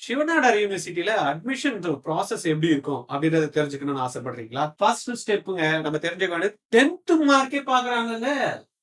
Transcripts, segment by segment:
சிவநாடார் யூனிவர்சிட்டியில admission process எப்படி இருக்கும் அப்படின்றத தெரிஞ்சுக்கணும்னு ஆசைப்படுறீங்களா? ஃபர்ஸ்ட் ஸ்டெப்புங்க நம்ம தெரிஞ்சுக்க வேண்டியது 10th மார்க்கே பாக்குறாங்கங்க.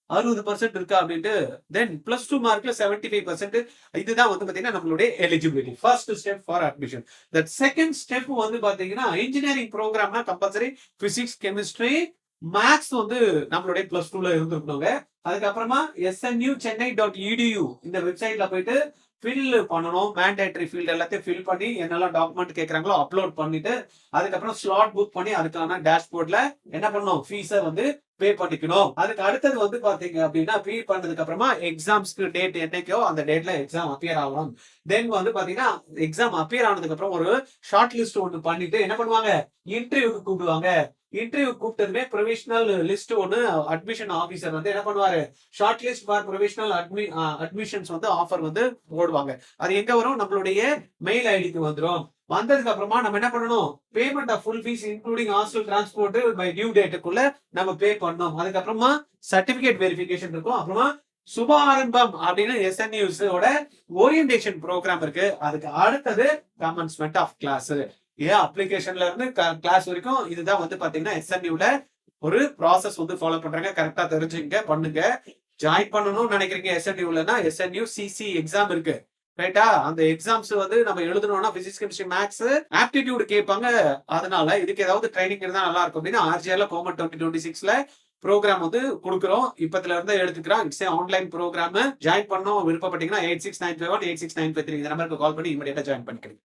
60% இருக்கா அப்படின்ட்டு. தென் +2 மார்க்ல 75% இதுதான் வந்து பாத்தீங்கன்னா நம்மளுடைய eligibility. First step for admission. That second step வந்து பாத்தீங்கன்னா இன்ஜினியரிங் ப்ரோக்ராம்னா கம்பல்சரி பிசிக்ஸ், கெமிஸ்ட்ரி, மேத்ஸ் வந்து நம்மளுடைய +2ல இருந்திருக்கணுங்க. அதுக்கப்புறமா SNU chennai.edu இந்த வெப்சைட்ல போயிட்டு ஃபில் பண்ணணும். மேண்டேட்டரி ஃபீல்ட் எல்லாத்தையும் ஃபில் பண்ணி என்னெல்லாம் டாக்குமெண்ட் கேட்கறாங்களோ அப்லோட் பண்ணிட்டு அதுக்கப்புறம் ஸ்லாட் புக் பண்ணி அதுக்கான டேஷ்போர்ட்ல என்ன பண்ணணும், ஃபீஸை வந்து பே பண்ணிக்கணும். அதுக்கு அடுத்தது வந்து பாத்தீங்க அப்படின்னா பே பண்ணதுக்கு அப்புறமா எக்ஸாம்ஸ்க்கு டேட் என்னைக்கோ அந்த டேட்ல எக்ஸாம் அப்பியர் ஆகணும். தென் வந்து பாத்தீங்கன்னா எக்ஸாம் அப்பியர் ஆனதுக்கு அப்புறம் ஒரு ஷார்ட் லிஸ்ட் ஒன்று பண்ணிட்டு என்ன பண்ணுவாங்க, இன்டர்வியூக்கு கூப்பிடுவாங்க. இன்டர்வியூ கூப்பிட்டதுமே ப்ரொவிஷனல் லிஸ்ட் ஒன்னு அட்மிஷன் ஆபீசர் வந்து என்ன பண்ணுவாரு, short list for provisional admissions வந்து ஆஃபர் வந்து போடுவாங்க. அது எங்க வரும், நம்மளுடைய மெயில் ஐடிக்கு வந்துடும். வந்ததுக்கு அப்புறமா நம்ம என்ன பண்ணணும், payment of full fee including hostel transport by due டேட்டுக்குள்ள நம்ம பே பண்ணணும். அதுக்கப்புறமா சர்டிபிகேட் வெரிஃபிகேஷன் இருக்கும். அப்புறமா சுப ஆரம்பம் அப்படின்னு SNUs ஓட ஓரியன்டேஷன் ப்ரோக்ராம் இருக்கு. அதுக்கு அடுத்தது கமென்ஸ்மெண்ட் ஆஃப் கிளாஸ். அப்ளிகேஷன்ல இருந்து கிளாஸ் வரைக்கும் இதுதான் வந்து பாத்தீங்கன்னா SNUல ஒரு ப்ராசஸ் வந்து ஃபாலோ பண்றாங்க. கரெக்டா தெரிஞ்சுங்க, பண்ணுங்க. ஜாயின் பண்ணணும்னு நினைக்கிறீங்க SNUலன்னா SNU CC எக்ஸாம் இருக்கு ரைட்டா. அந்த எக்ஸாம்ஸ் வந்து நம்ம எழுதணும்னா பிசிக்ஸ், கெமிஸ்ட்ரி, மேத்ஸ் ஆப்டிடியூட் கேட்பாங்க. அதனால இதுக்கு ஏதாவது ட்ரைனிங் இருந்தா நல்லா இருக்கும் அப்படின்னு RGRல கோமட் 2026ல ப்ரோக்ராம் வந்து கொடுக்குறோம். இப்பத்துல இருந்து எடுத்துக்கிறோம். It's online program. ஜாயின் பண்ணணும் விருப்பப்பட்டீங்கன்னா 8695186953 இந்த நம்பருக்கு கால் பண்ணி இமிடியேட்டா ஜாயின் பண்ணிக்கிறீங்க.